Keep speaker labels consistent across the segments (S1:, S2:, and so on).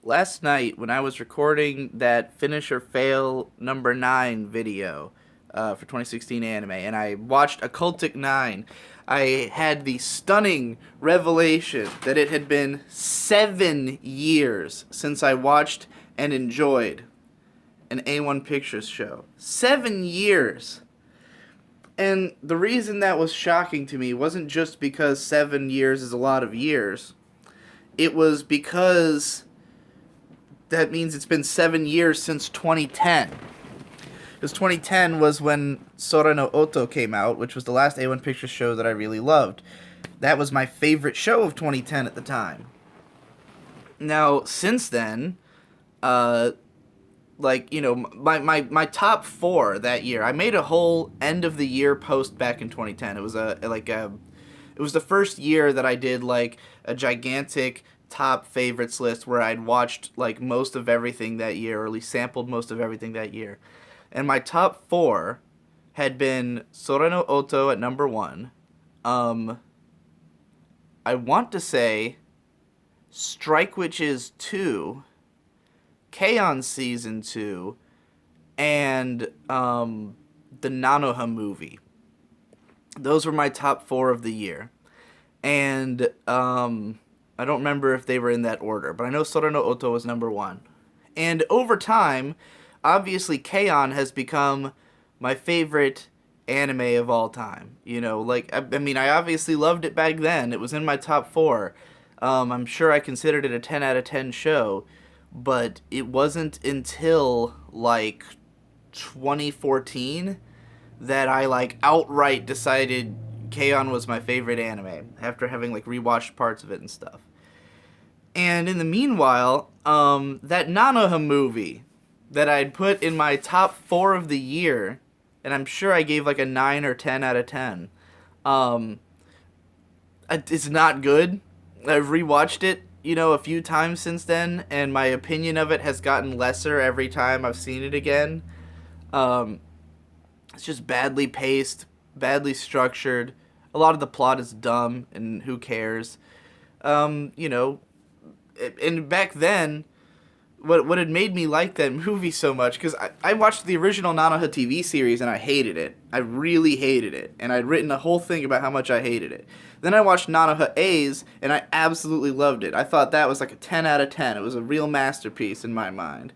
S1: Last night, when I was recording that Finish or Fail number 9 video for 2016 anime, and I watched Occultic 9, I had the stunning revelation that it had been 7 years since I watched and enjoyed an A1 Pictures show. 7 years! And the reason that was shocking to me wasn't just because 7 years is a lot of years. It was because that means it's been 7 years since 2010. Because 2010 was when Sora no Oto came out, which was the last A1 Pictures show that I really loved. That was my favorite show of 2010 at the time. Now, since then, my top four that year, I made a whole end of the year post back in 2010. It was it was the first year that I did like a gigantic top favorites list where I'd watched like most of everything that year, or at least sampled most of everything that year. And my top four had been Sora no Oto at number one. I want to say Strike Witches 2, K-On! Season 2, and the Nanoha movie. Those were my top four of the year. And I don't remember if they were in that order, but I know Sora no Oto was number one. And over time, obviously K-On! Has become my favorite anime of all time. I obviously loved it back then. It was in my top four. I'm sure I considered it a 10 out of 10 show, but it wasn't until, 2014 that I, outright decided K-On! Was my favorite anime, after having, rewatched parts of it and stuff. And in the meanwhile, that Nanoha movie that I'd put in my top four of the year, and I'm sure I gave, a 9 or 10 out of 10, it's not good. I've rewatched it, a few times since then, and my opinion of it has gotten lesser every time I've seen it again. It's just badly paced, badly structured. A lot of the plot is dumb, and who cares? And back then, what had made me like that movie so much, because I watched the original Nanoha TV series and I hated it. I really hated it. And I'd written a whole thing about how much I hated it. Then I watched Nanoha A's and I absolutely loved it. I thought that was like a 10 out of 10. It was a real masterpiece in my mind.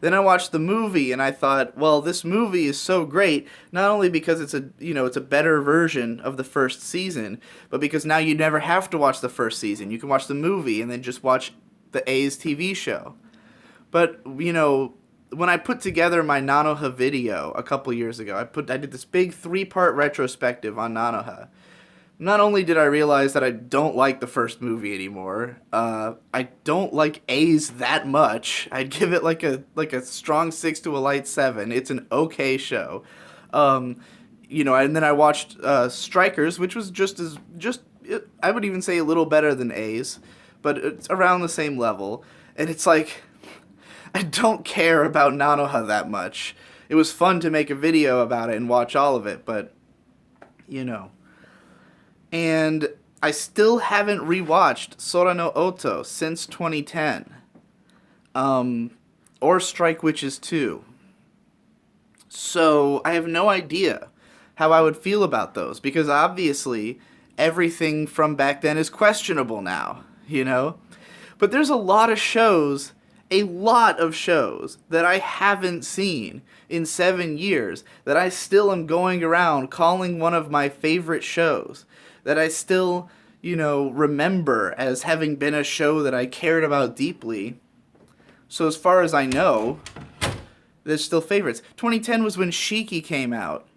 S1: Then I watched the movie and I thought, well, this movie is so great, not only because it's a better version of the first season, but because now you never have to watch the first season. You can watch the movie and then just watch the A's TV show. But, when I put together my Nanoha video a couple years ago, I did this big 3-part retrospective on Nanoha. Not only did I realize that I don't like the first movie anymore, I don't like A's that much. I'd give it like a strong 6 to a light 7. It's an okay show. And then I watched Strikers, which was I would even say a little better than A's, but it's around the same level. And it's like, I don't care about Nanoha that much. It was fun to make a video about it and watch all of it, but, And I still haven't rewatched Sora no Oto since 2010. Or Strike Witches 2. So, I have no idea how I would feel about those, because obviously everything from back then is questionable now, But there's a lot of shows that I haven't seen in 7 years, that I still am going around calling one of my favorite shows, that I still, remember as having been a show that I cared about deeply. So as far as I know, there's still favorites. 2010 was when Shiki came out,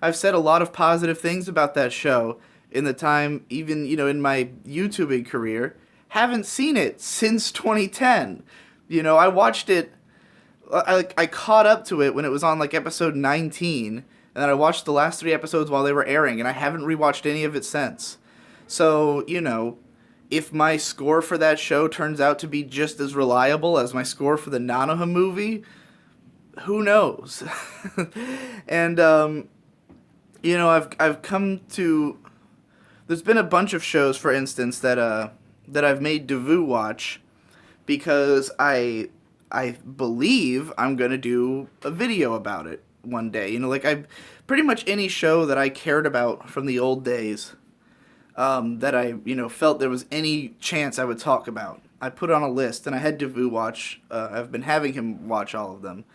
S1: I've said a lot of positive things about that show in the time, even, in my YouTubing career. Haven't seen it since 2010. I watched it, I caught up to it when it was on, episode 19, and then I watched the last 3 episodes while they were airing, and I haven't rewatched any of it since. So, if my score for that show turns out to be just as reliable as my score for the Nanoha movie, who knows? And, I've come to... There's been a bunch of shows, for instance, that I've made Devu watch, because I believe I'm gonna do a video about it one day. You know, like I pretty much any show that I cared about from the old days, that I felt there was any chance I would talk about. I put on a list, and I had Devu watch. I've been having him watch all of them,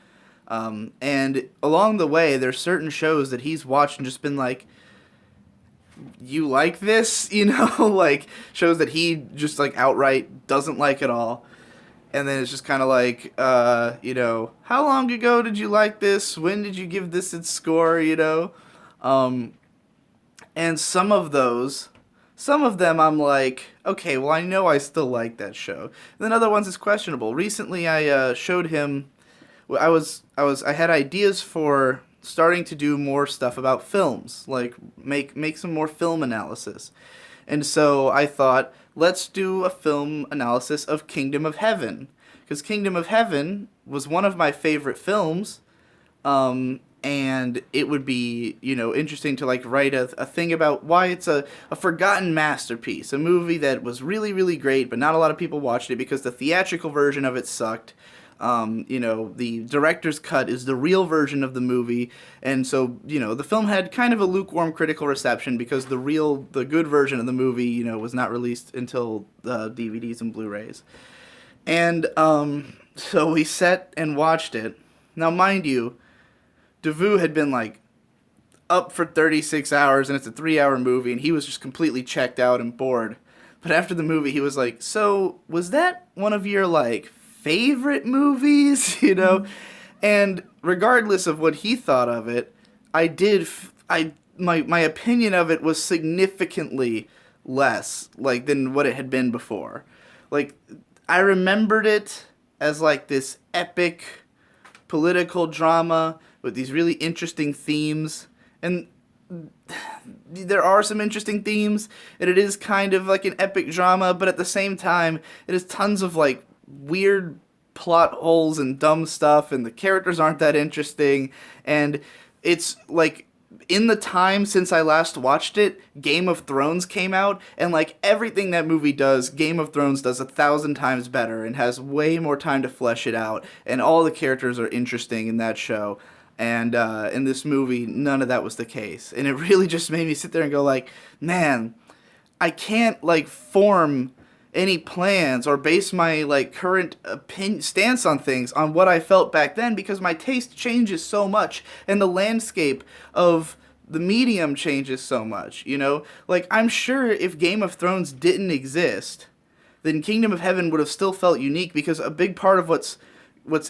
S1: and along the way, there's certain shows that he's watched and just been like, "You like this?" Like shows that he just like outright doesn't like at all. And then it's just kind of like, how long ago did you like this? When did you give this its score? Um, and some of them I'm like, okay, well I know I still like that show. And then other ones it's questionable. Recently I showed him, well, I had ideas for starting to do more stuff about films, like make some more film analysis. And so I thought, let's do a film analysis of Kingdom of Heaven. Because Kingdom of Heaven was one of my favorite films, and it would be, interesting to, like, write a thing about why it's a forgotten masterpiece. A movie that was really, really great, but not a lot of people watched it because the theatrical version of it sucked. The director's cut is the real version of the movie, and so, the film had kind of a lukewarm critical reception because the good version of the movie, was not released until DVDs and Blu-rays. And, so we sat and watched it. Now, mind you, Devu had been, like, up for 36 hours, and it's a 3-hour movie, and he was just completely checked out and bored. But after the movie, he was like, so, was that one of your, like, favorite movies, And regardless of what he thought of it, my opinion of it was significantly less, like, than what it had been before. Like, I remembered it as, like, this epic political drama with these really interesting themes, and there are some interesting themes, and it is kind of like an epic drama, but at the same time, it has tons of, like, weird plot holes and dumb stuff, and the characters aren't that interesting, and it's like, in the time since I last watched it, Game of Thrones came out, and like everything that movie does, Game of Thrones does 1,000 times better and has way more time to flesh it out, and all the characters are interesting in that show. And in this movie, none of that was the case, and it really just made me sit there and go like, man, I can't like form any plans or base my like current stance on things on what I felt back then, because my taste changes so much and the landscape of the medium changes so much, Like, I'm sure if Game of Thrones didn't exist, then Kingdom of Heaven would have still felt unique, because a big part of what's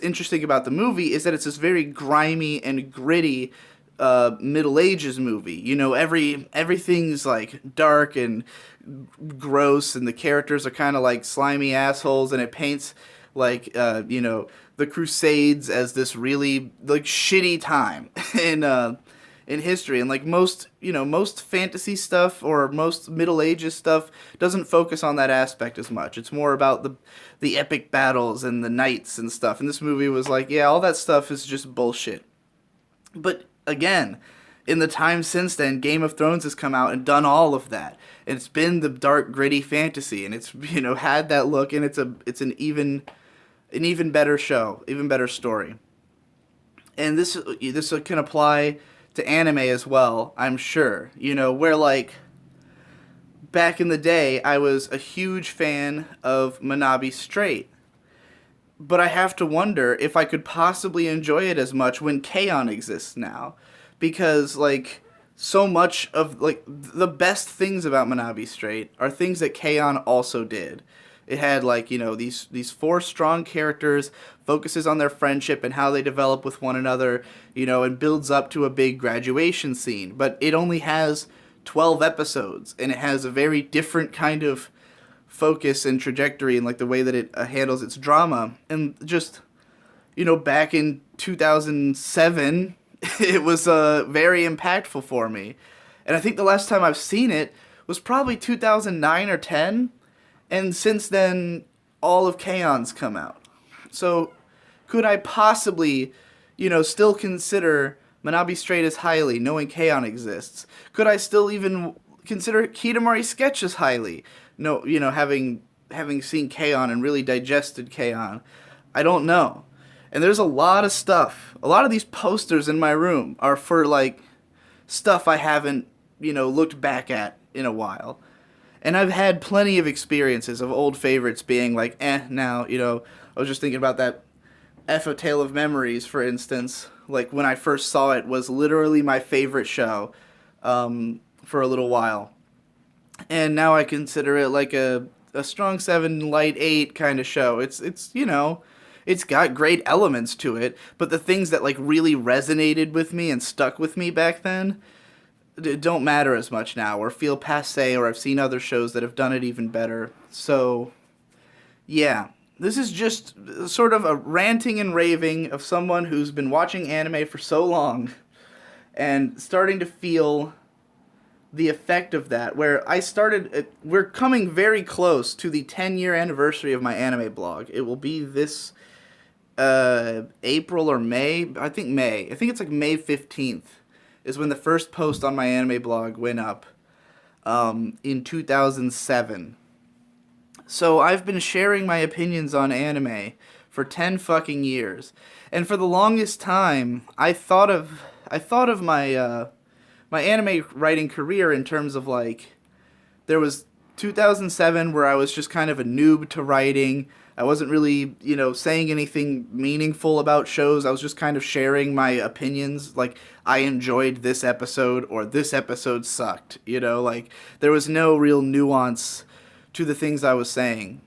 S1: interesting about the movie is that it's this very grimy and gritty Middle Ages movie. Everything's like dark and gross, and the characters are kind of like slimy assholes, and it paints like the Crusades as this really like shitty time in history. And like most fantasy stuff or most Middle Ages stuff doesn't focus on that aspect as much. It's more about the epic battles and the knights and stuff. And this movie was like, yeah, all that stuff is just bullshit. But again, in the time since then, Game of Thrones has come out and done all of that. And it's been the dark, gritty fantasy, and it's had that look, and it's an even better show, even better story. And this can apply to anime as well, I'm sure. Where like back in the day, I was a huge fan of Manabi Straight. But I have to wonder if I could possibly enjoy it as much when K-On! Exists now. Because, like, so much of, like, the best things about Manabi Straight are things that K-On! Also did. It had, like, these 4 strong characters, focuses on their friendship and how they develop with one another, and builds up to a big graduation scene. But it only has 12 episodes, and it has a very different kind of focus and trajectory and like the way that it handles its drama. And just back in 2007 it was very impactful for me, and I think the last time I've seen it was probably 2009 or 10, and since then all of K-On's come out. So could I possibly still consider Manabi Straight as highly, knowing K-On! Exists? Could I still even consider Kitamari Sketch as highly, having having seen K-On! And really digested K-On!, I don't know. And there's a lot of stuff. A lot of these posters in my room are for, like, stuff I haven't, looked back at in a while. And I've had plenty of experiences of old favorites being like, now, I was just thinking about that A Tale of Memories, for instance. Like, when I first saw it, was literally my favorite show for a little while. And now I consider it like a strong 7, light 8 kind of show. It's got great elements to it, but the things that, like, really resonated with me and stuck with me back then don't matter as much now, or feel passé, or I've seen other shows that have done it even better. So, yeah. This is just sort of a ranting and raving of someone who's been watching anime for so long and starting to feel the effect of that, where we're coming very close to the 10-year anniversary of my anime blog. It will be this April or May. I think May. I think it's like May 15th is when the first post on my anime blog went up in 2007. So I've been sharing my opinions on anime for 10 fucking years. And for the longest time, I thought of my my anime writing career in terms of, like, there was 2007 where I was just kind of a noob to writing. I wasn't really, saying anything meaningful about shows. I was just kind of sharing my opinions. Like, I enjoyed this episode, or this episode sucked. Like, there was no real nuance to the things I was saying.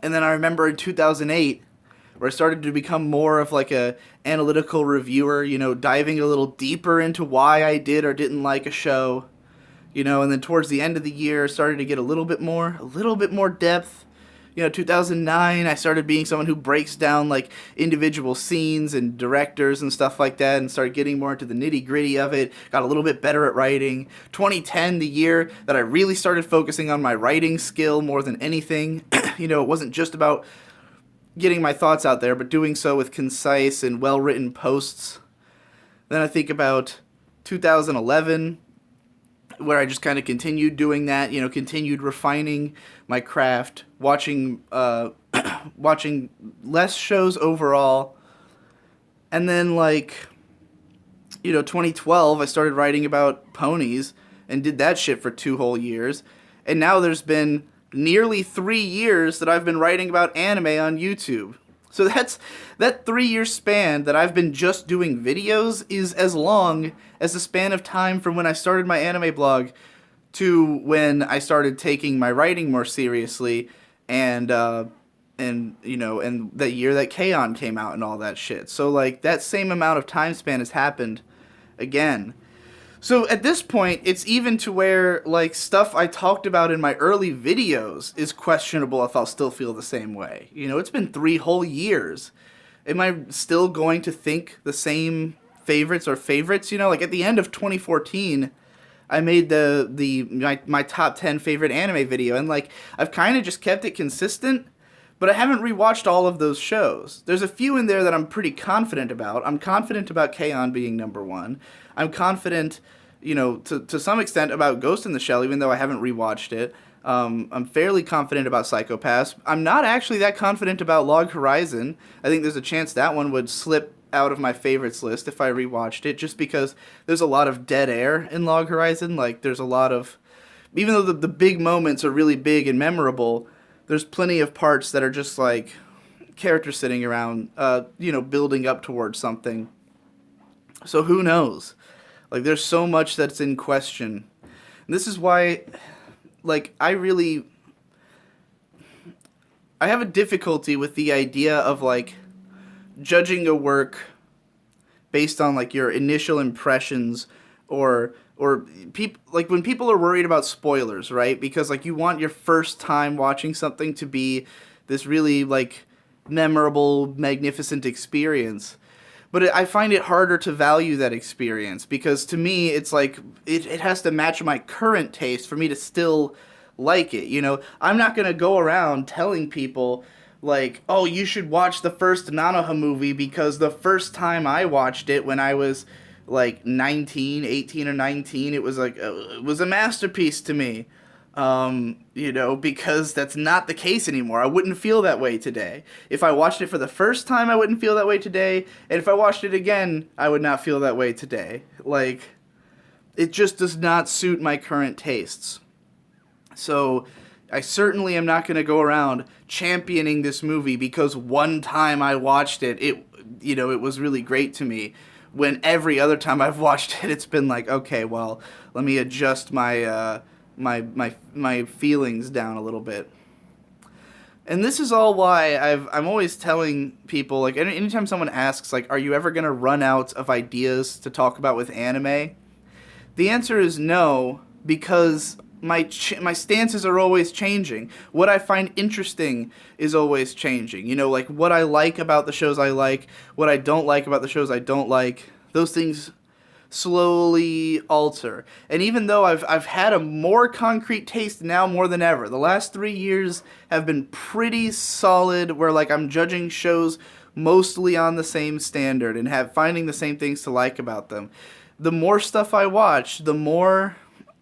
S1: And then I remember in 2008, where I started to become more of like a analytical reviewer, diving a little deeper into why I did or didn't like a show, and then towards the end of the year, started to get a little bit more depth. 2009, I started being someone who breaks down, like, individual scenes and directors and stuff like that, and started getting more into the nitty-gritty of it, got a little bit better at writing. 2010, the year that I really started focusing on my writing skill more than anything. It wasn't just about getting my thoughts out there, but doing so with concise and well-written posts. Then I think about 2011, where I just kind of continued doing that, continued refining my craft, watching watching less shows overall. And then, 2012, I started writing about ponies and did that shit for 2 whole years. And now there's been nearly 3 years that I've been writing about anime on YouTube. So that 3-year span that I've been just doing videos is as long as the span of time from when I started my anime blog to when I started taking my writing more seriously, and the year that K-On! Came out and all that shit. So, like, that same amount of time span has happened again. So at this point, it's even to where, like, stuff I talked about in my early videos is questionable if I'll still feel the same way. It's been 3 whole years. Am I still going to think the same favorites? Like, at the end of 2014, I made my top 10 favorite anime video, and, like, I've kind of just kept it consistent, but I haven't rewatched all of those shows. There's a few in there that I'm pretty confident about. I'm confident about K-On! Being number 1. I'm confident, to some extent about Ghost in the Shell, even though I haven't rewatched it. I'm fairly confident about Psycho-Pass. I'm not actually that confident about Log Horizon. I think there's a chance that one would slip out of my favorites list if I rewatched it, just because there's a lot of dead air in Log Horizon. Like, there's a lot of, even though the big moments are really big and memorable, there's plenty of parts that are just, like, characters sitting around, building up towards something. So who knows? Like, there's so much that's in question. And this is why, like, I have a difficulty with the idea of, like, judging a work based on, like, your initial impressions, or people, like, when people are worried about spoilers, right? Because, like, you want your first time watching something to be this really, like, memorable, magnificent experience. But I find it harder to value that experience, because to me, it's like, it has to match my current taste for me to still like it, I'm not going to go around telling people, like, oh, you should watch the first Nanoha movie because the first time I watched it when I was, like, 18 or 19, it was like, it was a masterpiece to me. Because that's not the case anymore. I wouldn't feel that way today. If I watched it for the first time, I wouldn't feel that way today. And if I watched it again, I would not feel that way today. Like, it just does not suit my current tastes. So, I certainly am not going to go around championing this movie because one time I watched it, it was really great to me. When every other time I've watched it, it's been like, okay, well, let me adjust my feelings down a little bit. And this is all why I'm always telling people, like, anytime someone asks, like, are you ever gonna run out of ideas to talk about with anime? The answer is no, because my stances are always changing. What I find interesting is always changing. Like what I like about the shows I like, what I don't like about the shows I don't like. Those things slowly alter. And even though I've had a more concrete taste now more than ever, the last 3 years have been pretty solid where like I'm judging shows mostly on the same standard and finding the same things to like about them. The more stuff I watch, the more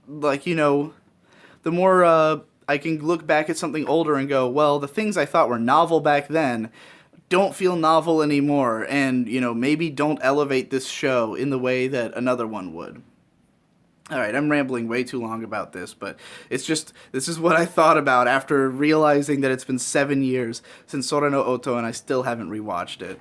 S1: like, the more I can look back at something older and go, well, the things I thought were novel back then don't feel novel anymore, and maybe don't elevate this show in the way that another one would. All right, I'm rambling way too long about this, but this is what I thought about after realizing that it's been 7 years since Sora no Oto and I still haven't rewatched it.